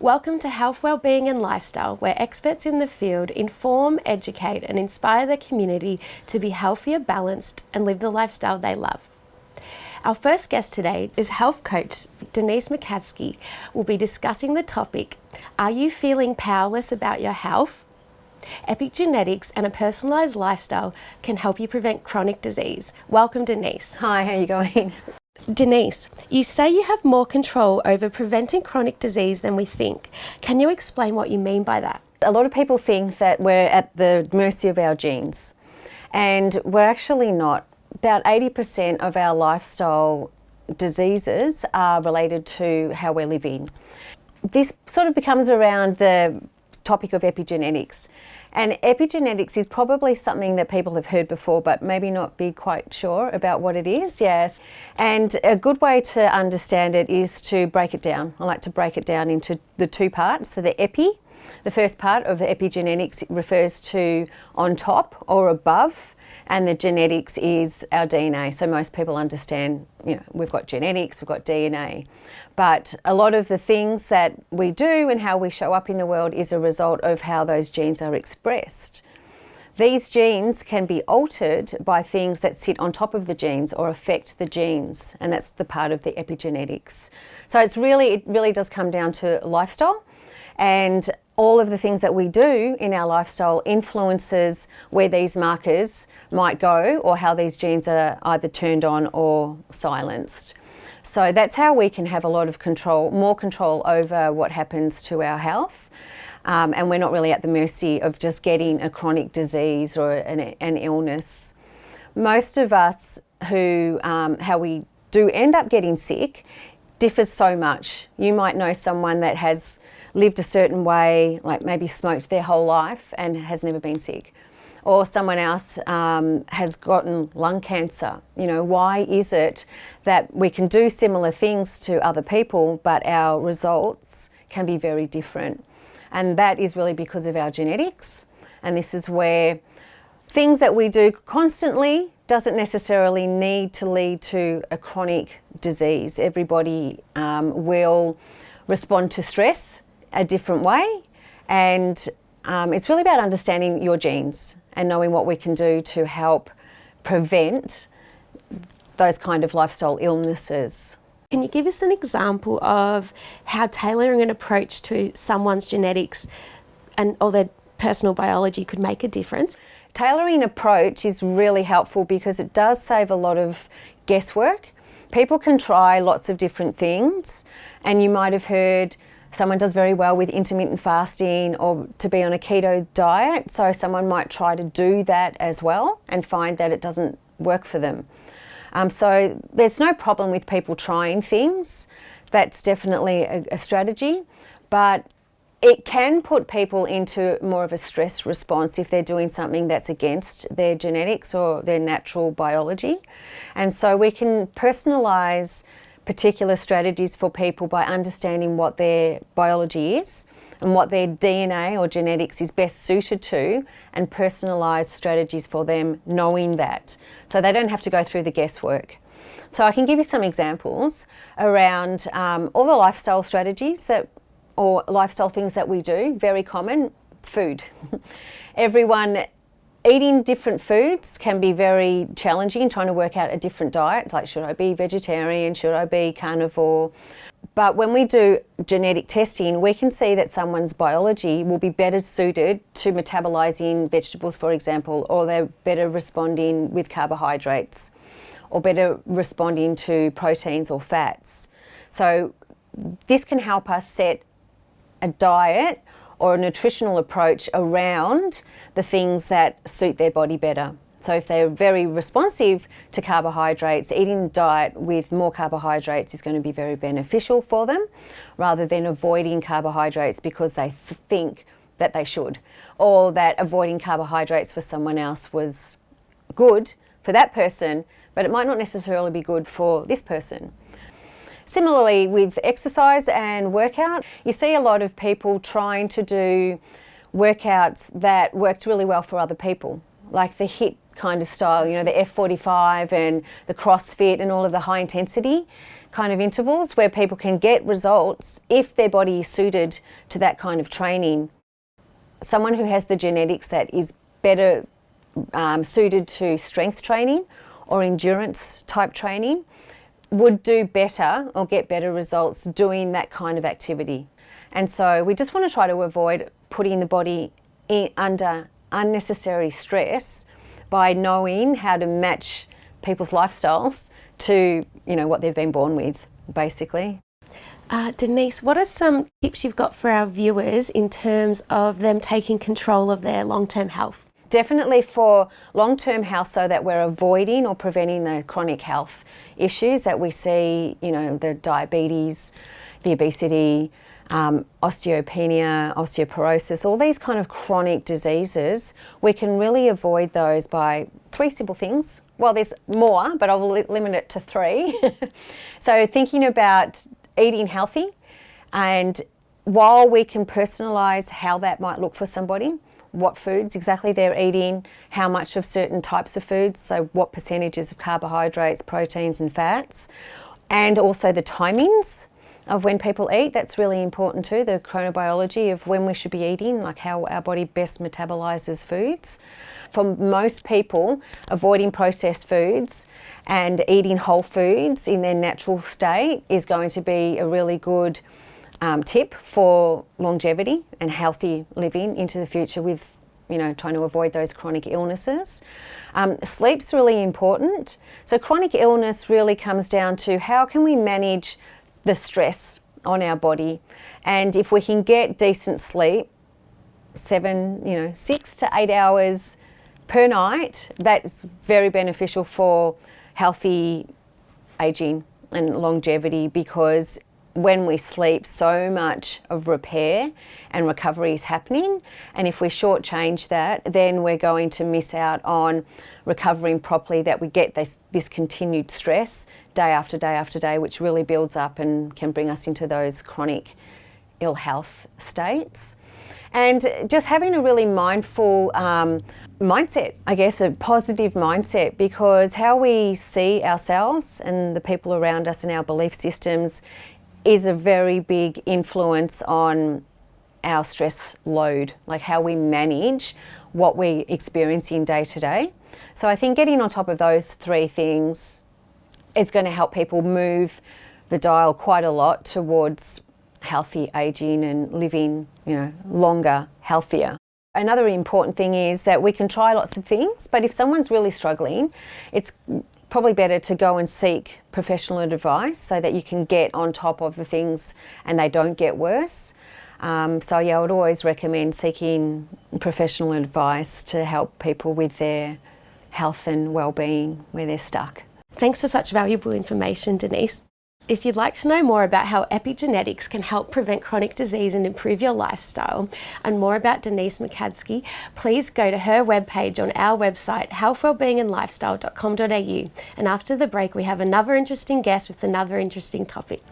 Welcome to Health, Wellbeing and Lifestyle, where experts in the field inform, educate and inspire the community to be healthier, balanced and live the lifestyle they love. Our first guest today is health coach Denise Mokadsi. We'll be discussing the topic, are you feeling powerless about your health? Epigenetics and a personalised lifestyle can help you prevent chronic disease. Welcome, Denise. Hi, how are you going? Denise, you say you have more control over preventing chronic disease than we think. Can you explain what you mean by that? A lot of people think that we're at the mercy of our genes, and we're actually not. About 80% of our lifestyle diseases are related to how we're living. This sort of becomes around the topic of epigenetics. And epigenetics is probably something that people have heard before, but maybe not be quite sure about what it is, yes. And a good way to understand it is to break it down. I like to break it down into the two parts. So the epi, the first part of the epigenetics refers to on top or above, and the genetics is our DNA. So most people understand, we've got genetics, we've got DNA. But a lot of the things that we do and how we show up in the world is a result of how those genes are expressed. These genes can be altered by things that sit on top of the genes or affect the genes, and that's the part of the epigenetics. So it really does come down to lifestyle, and all of the things that we do in our lifestyle influences where these markers might go or how these genes are either turned on or silenced. So that's how we can have a lot of control, more control over what happens to our health. And we're not really at the mercy of just getting a chronic disease or an illness. Most of us how we do end up getting sick differs so much. You might know someone that has lived a certain way, like maybe smoked their whole life and has never been sick. Or someone else has gotten lung cancer. Why is it that we can do similar things to other people, but our results can be very different? And that is really because of our genetics. And this is where things that we do constantly doesn't necessarily need to lead to a chronic disease. Everybody will respond to stress a different way, and it's really about understanding your genes and knowing what we can do to help prevent those kind of lifestyle illnesses. Can you give us an example of how tailoring an approach to someone's genetics or their personal biology could make a difference? Tailoring approach is really helpful because it does save a lot of guesswork. People can try lots of different things, and you might have heard someone does very well with intermittent fasting or to be on a keto diet, so someone might try to do that as well and find that it doesn't work for them. So there's no problem with people trying things. That's definitely a strategy, but it can put people into more of a stress response if they're doing something that's against their genetics or their natural biology. And so we can personalise particular strategies for people by understanding what their biology is and what their DNA or genetics is best suited to, and personalised strategies for them knowing that, so they don't have to go through the guesswork. So I can give you some examples around all the lifestyle strategies or lifestyle things that we do. Very common, food. Everyone eating different foods can be very challenging, trying to work out a different diet, like should I be vegetarian, should I be carnivore? But when we do genetic testing, we can see that someone's biology will be better suited to metabolizing vegetables, for example, or they're better responding with carbohydrates, or better responding to proteins or fats. So this can help us set a diet or a nutritional approach around the things that suit their body better. So if they're very responsive to carbohydrates, eating a diet with more carbohydrates is going to be very beneficial for them, rather than avoiding carbohydrates because they think that they should, or that avoiding carbohydrates for someone else was good for that person, but it might not necessarily be good for this person. Similarly, with exercise and workout, you see a lot of people trying to do workouts that worked really well for other people, like the HIIT kind of style, the F45 and the CrossFit and all of the high intensity. kind of intervals where people can get results if their body is suited to that kind of training. Someone who has the genetics that is better suited to strength training or endurance type training would do better or get better results doing that kind of activity. And so we just want to try to avoid putting the body under unnecessary stress by knowing how to match people's lifestyles to, what they've been born with, basically. Denise, what are some tips you've got for our viewers in terms of them taking control of their long-term health? Definitely for long-term health, so that we're avoiding or preventing the chronic health issues that we see, the diabetes, the obesity, osteopenia, osteoporosis, all these kind of chronic diseases. We can really avoid those by 3 simple things. Well, there's more, but I will limit it to 3. So thinking about eating healthy, and while we can personalise how that might look for somebody, what foods exactly they're eating, how much of certain types of foods, so what percentages of carbohydrates, proteins and fats, and also the timings of when people eat. That's really important too, the chronobiology of when we should be eating, like how our body best metabolises foods. For most people, avoiding processed foods and eating whole foods in their natural state is going to be a really good tip for longevity and healthy living into the future with, trying to avoid those chronic illnesses. Sleep's really important. So chronic illness really comes down to how can we manage the stress on our body, and if we can get decent sleep, 6 to 8 hours per night, that's very beneficial for healthy aging and longevity, because when we sleep, so much of repair and recovery is happening, and if we shortchange that, then we're going to miss out on recovering properly, that we get this continued stress day after day after day, which really builds up and can bring us into those chronic ill health states. And just having a really mindful mindset, I guess, a positive mindset, because how we see ourselves and the people around us and our belief systems is a very big influence on our stress load, like how we manage what we're experiencing day to day. So I think getting on top of those 3 things is going to help people move the dial quite a lot towards healthy aging and living, longer, healthier. Another important thing is that we can try lots of things, but if someone's really struggling, it's probably better to go and seek professional advice so that you can get on top of the things and they don't get worse. I would always recommend seeking professional advice to help people with their health and well-being where they're stuck. Thanks for such valuable information, Denise. If you'd like to know more about how epigenetics can help prevent chronic disease and improve your lifestyle, and more about Denise Mokadsi, please go to her webpage on our website, healthwellbeingandlifestyle.com.au. And after the break, we have another interesting guest with another interesting topic.